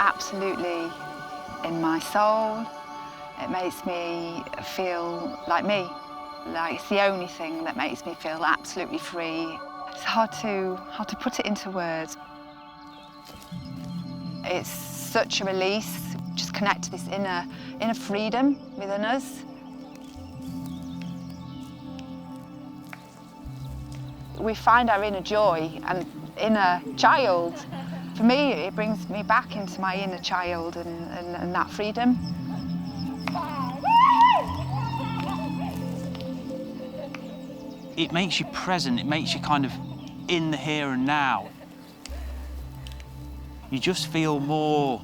absolutely in my soul. It makes me feel like me. Like it's the only thing that makes me feel absolutely free. It's hard to put it into words. It's such a release. Just connect to this inner freedom within us. We find our inner joy and inner child. For me, it brings me back into my inner child and that freedom. It makes you present, it makes you kind of in the here and now. You just feel more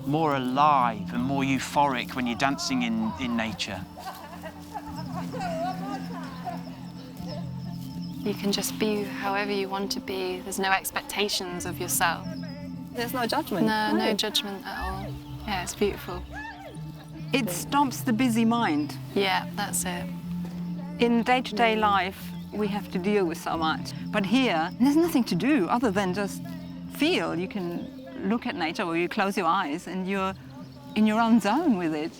alive and more euphoric when you're dancing in nature. You can just be however you want to be. There's no expectations of yourself. There's no judgment. No judgment at all. Yeah, it's beautiful. It stops the busy mind. Yeah, that's it. In day-to-day life, we have to deal with so much. But here, there's nothing to do other than just feel. You can look at nature or you close your eyes and you're in your own zone with it.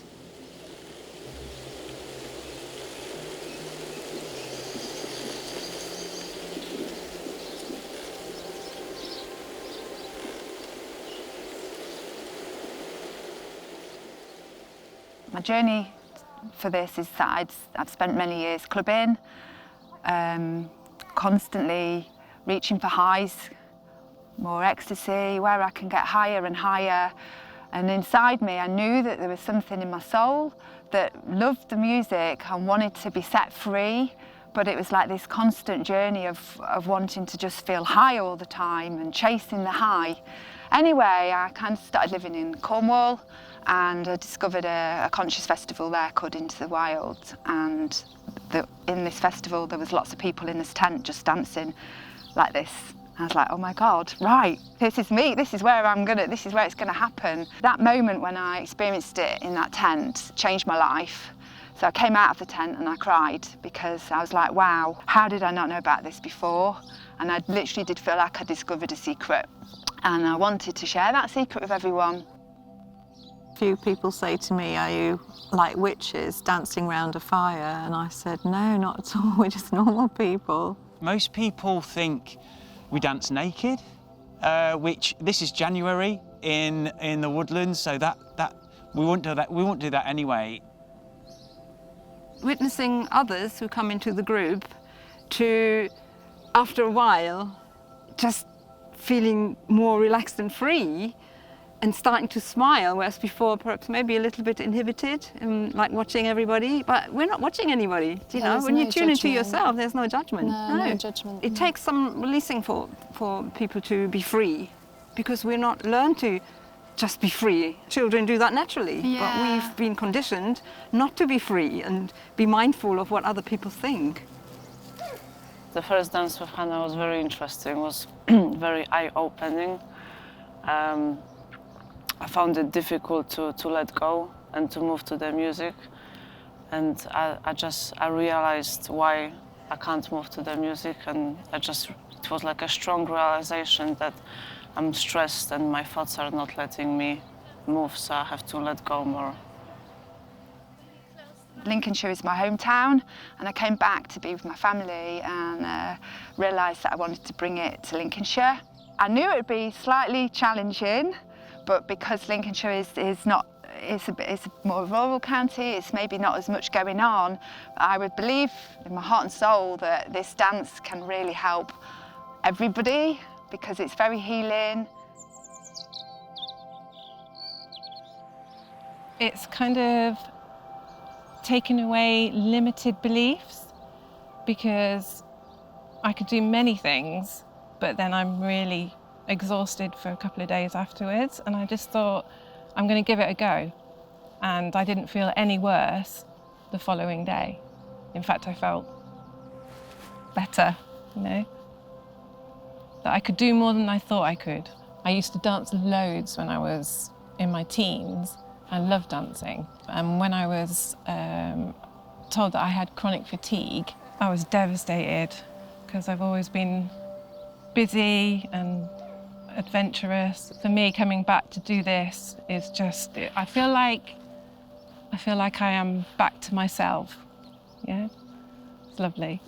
My journey for this is that I've spent many years clubbing, constantly reaching for highs, more ecstasy, where I can get higher and higher. And inside me, I knew that there was something in my soul that loved the music and wanted to be set free, but it was like this constant journey of wanting to just feel high all the time and chasing the high. Anyway, I kind of started living in Cornwall, and I discovered a conscious festival there called Into the Wild. And in this festival, there was lots of people in this tent just dancing like this. I was like, oh my God, right, this is me, this is where it's gonna happen. That moment when I experienced it in that tent changed my life. So I came out of the tent and I cried because I was like, wow, how did I not know about this before? And I literally did feel like I discovered a secret. And I wanted to share that secret with everyone. Few people say to me, are you like witches dancing round a fire? And I said, no, not at all, we're just normal people. Most people think we dance naked, which this is January in the woodlands, so that we won't do that. We won't do that anyway. Witnessing others who come into the group to, after a while, just feeling more relaxed and free and starting to smile, whereas before perhaps maybe a little bit inhibited and like watching everybody. But we're not watching anybody, you know? When you tune into yourself, there's no judgment. No judgment. It takes some releasing for people to be free, because we're not learned to just be free. Children do that naturally, but we've been conditioned not to be free and be mindful of what other people think. The first dance with Hannah was very interesting, was very eye-opening. I found it difficult to let go and to move to the music. And I realized why I can't move to the music, and it was like a strong realization that I'm stressed and my thoughts are not letting me move, so I have to let go more. Lincolnshire is my hometown, and I came back to be with my family and realised that I wanted to bring it to Lincolnshire. I knew it would be slightly challenging, but because Lincolnshire is a more rural county, it's maybe not as much going on, I would believe in my heart and soul that this dance can really help everybody because it's very healing. It's kind of taken away limited beliefs, because I could do many things, but then I'm really exhausted for a couple of days afterwards, and I just thought, I'm going to give it a go. And I didn't feel any worse the following day. In fact, I felt better, you know, that I could do more than I thought I could. I used to dance loads when I was in my teens. I loved dancing. And when I was told that I had chronic fatigue, I was devastated, because I've always been busy and adventurous. For me, coming back to do this is just, I feel like I am back to myself. Yeah, it's lovely.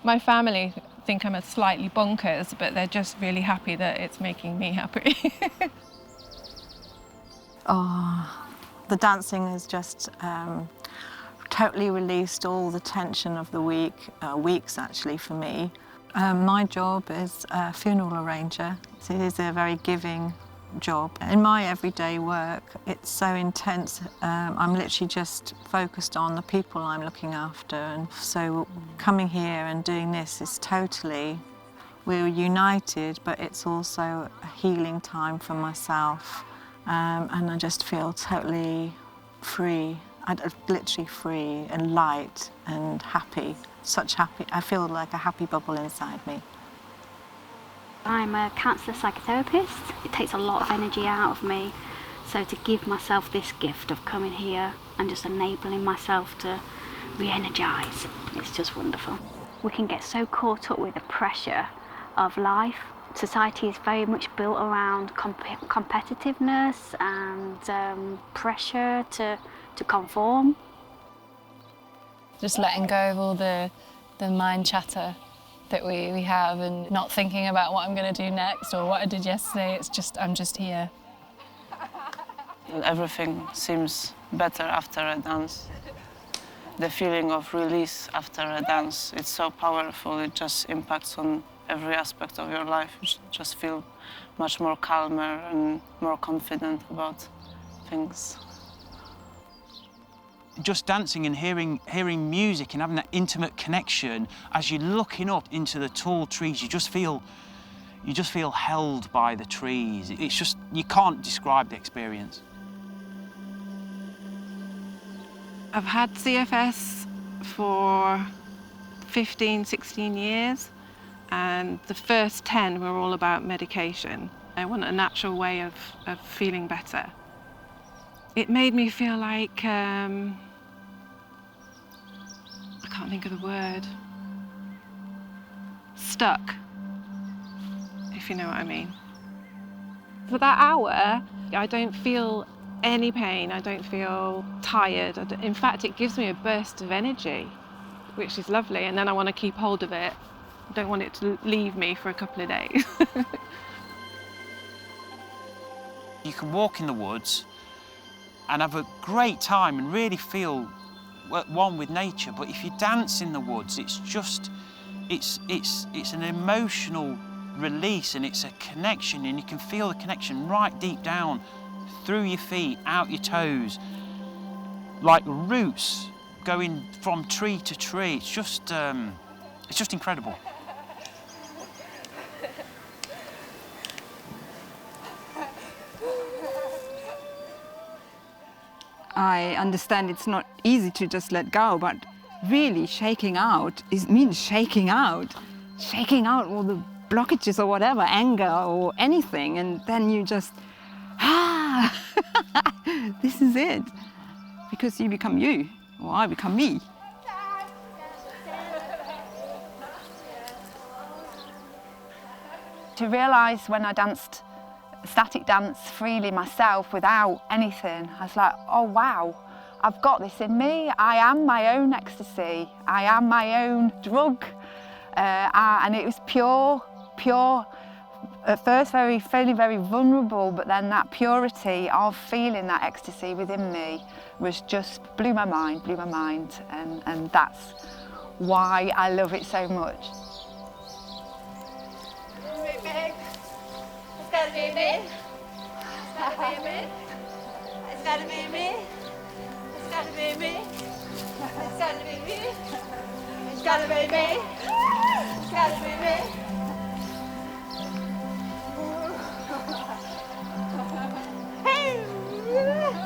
My family think I'm a slightly bonkers, but they're just really happy that it's making me happy. Oh, the dancing has just totally released all the tension of the weeks actually for me. My job is a funeral arranger. So it is a very giving job. In my everyday work, it's so intense. I'm literally just focused on the people I'm looking after. And so coming here and doing this is totally, we're united, but it's also a healing time for myself. And I just feel totally free. I'm literally free and light and happy. Such happy, I feel like a happy bubble inside me. I'm a counsellor psychotherapist. It takes a lot of energy out of me. So to give myself this gift of coming here and just enabling myself to re-energise, it's just wonderful. We can get so caught up with the pressure of life. Society is very much built around competitiveness and pressure to conform. Just letting go of all the mind chatter that we have and not thinking about what I'm going to do next or what I did yesterday. It's just, I'm just here. Everything seems better after a dance. The feeling of release after a dance, it's so powerful. It just impacts on every aspect of your life. You just feel much more calmer and more confident about things. Just dancing and hearing music and having that intimate connection as you're looking up into the tall trees, you just feel held by the trees. It's just, you can't describe the experience. I've had CFS for 15, 16 years, and the first 10 were all about medication. I want a natural way of feeling better. It made me feel like, I can't think of the word, stuck, if you know what I mean. For that hour, I don't feel any pain, I don't feel tired. In fact, it gives me a burst of energy, which is lovely, and then I want to keep hold of it. I don't want it to leave me for a couple of days. You can walk in the woods and have a great time and really feel one with nature, but if you dance in the woods, it's just, it's an emotional release, and it's a connection, and you can feel the connection right deep down through your feet, out your toes, like roots going from tree to tree. It's just incredible. I understand it's not easy to just let go, but really shaking out means shaking out all the blockages or whatever, anger or anything, and then you just, this is it. Because you become you, or I become me. To realise when I danced static dance freely myself without anything, I was like, oh wow, I've got this in me. I am my own ecstasy. I am my own drug. And it was pure. At first very vulnerable, but then that purity of feeling that ecstasy within me was just blew my mind, and that's why I love it so much. It's gotta be me. It's gotta be me. It's gotta be me. It's gotta be me. It's gotta be me. It's gotta be me. It's gotta be me. Hey! Yeah.